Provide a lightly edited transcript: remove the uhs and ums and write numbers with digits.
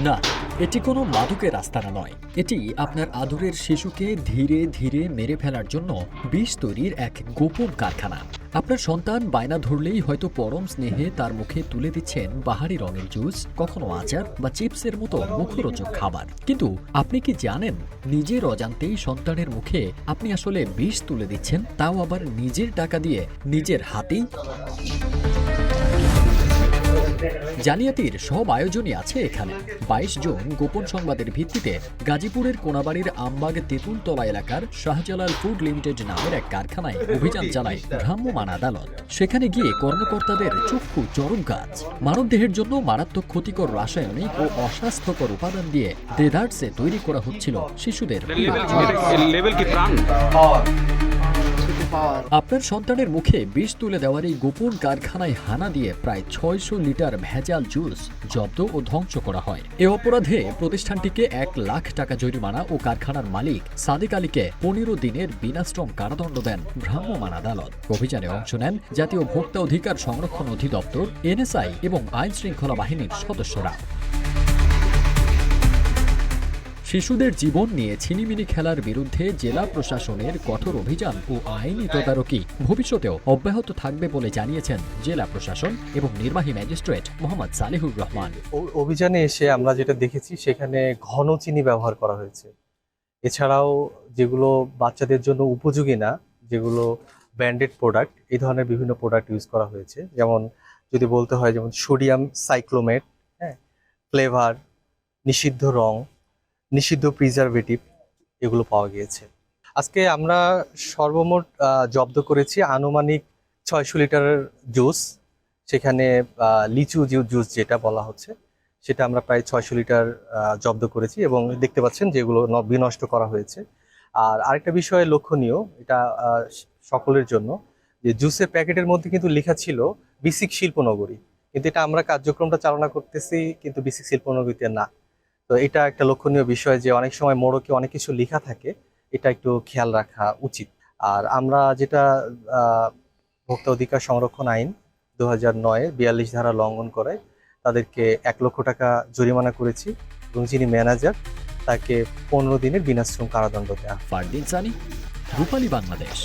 না, এটি কোনো মাদকের আস্তানা নয়। এটি আপনার আদরের শিশুকে ধীরে ধীরে মেরে ফেলার জন্য বিষ তৈরির এক গোপন কারখানা। আপনার সন্তান বায়না ধরলেই হয়তো পরম স্নেহে তার মুখে তুলে দিচ্ছেন বাহারি রঙের জুস, কখনো আচার বা চিপসের মতো মুখরোচক খাবার। কিন্তু আপনি কি জানেন, নিজের অজান্তেই সন্তানের মুখে আপনি আসলে বিষ তুলে দিচ্ছেন, তাও আবার নিজের টাকা দিয়ে, নিজের হাতেই। জালিয়াতির সব আয়োজনই আছে এখানে। 22 জুন গোপন সংবাদের ভিত্তিতে গাজীপুরের কোনাবাড়ির আমবাগ তেঁতুলতলা এলাকার শাহজালাল ফুড লিমিটেড নামের এক কারখানায় অভিযান চালায় ভ্রাম্যমাণ আদালত। সেখানে গিয়ে কর্মকর্তাদের চক্ষু চরম কাজ। মানবদেহের জন্য মারাত্মক ক্ষতিকর রাসায়নিক ও অস্বাস্থ্যকর উপাদান দিয়ে ডেজার্টসে তৈরি করা হচ্ছিল শিশুদের। আপনার সন্তানের মুখে বিষ তুলে দেওয়ার এই গোপন কারখানায় হানা দিয়ে প্রায় 600 লিটার ভেজাল জুস জব্দ ও ধ্বংস করা হয়। এ অপরাধে প্রতিষ্ঠানটিকে 1 লাখ টাকা জরিমানা ও কারখানার মালিক সাদিক আলীকে 15 দিনের বিনাশ্রম কারাদণ্ড দেন ভ্রাম্যমাণ আদালত। অভিযানে অংশ নেন জাতীয় ভোক্তা অধিকার সংরক্ষণ অধিদপ্তর, এনএসআই এবং আইন শৃঙ্খলা বাহিনীর সদস্যরা। শিশুদের জীবন নিয়ে ছিনিমিনি খেলার বিরুদ্ধে জেলা প্রশাসনের কঠোর অভিযান ও আইনি তদারকি ভবিষ্যতেও অব্যাহত থাকবে বলে জানিয়েছেন জেলা প্রশাসন এবং নির্বাহী ম্যাজিস্ট্রেট মোহাম্মদ সালেহুর রহমান। অভিযানে এসে আমরা যেটা দেখেছি, সেখানে ঘন চিনি ব্যবহার করা হয়েছে। এছাড়াও যেগুলো বাচ্চাদের জন্য উপযোগী না, যেগুলো ব্র্যান্ডেড প্রোডাক্ট, এই ধরনের বিভিন্ন প্রোডাক্ট ইউজ করা হয়েছে। যেমন যদি বলতে হয়, যেমন সোডিয়াম সাইক্লোমেট, ফ্লেভার, নিষিদ্ধ রং, নিষিদ্ধ প্রিজারভেটিভ, এগুলো পাওয়া গিয়েছে। আজকে আমরা সর্বমোট জব্দ করেছি আনুমানিক 600 লিটারের জুস। সেখানে লিচু জুস যেটা বলা হচ্ছে, সেটা আমরা প্রায় 600 লিটার জব্দ করেছি এবং দেখতে পাচ্ছেন যেগুলো বিনষ্ট করা হয়েছে। আর আরেকটা বিষয় লক্ষণীয়, এটা সকলের জন্য, যে জুসের প্যাকেটের মধ্যে কিন্তু লেখা ছিল বিসিক শিল্পনগরী, কিন্তু এটা আমরা কার্যক্রমটা চালনা করতেছি কিন্তু বিসিক শিল্পনগরীতে না। তো এটা একটা লক্ষণীয় বিষয় যে অনেক সময় মোড়কে অনেক কিছু লেখা থাকে, এটা একটু খেয়াল রাখা উচিত। আর আমরা যেটা ভোক্তা অধিকার সংরক্ষণ আইন 2009 42 ধারা লঙ্ঘন করে তাদেরকে 1 লক্ষ টাকা জরিমানা করেছি এবং যিনি ম্যানেজার তাকে 15 দিনের বিনাশ্রম কারাদণ্ড দেওয়া। ফারদিন সানি, রূপালী বাংলাদেশ।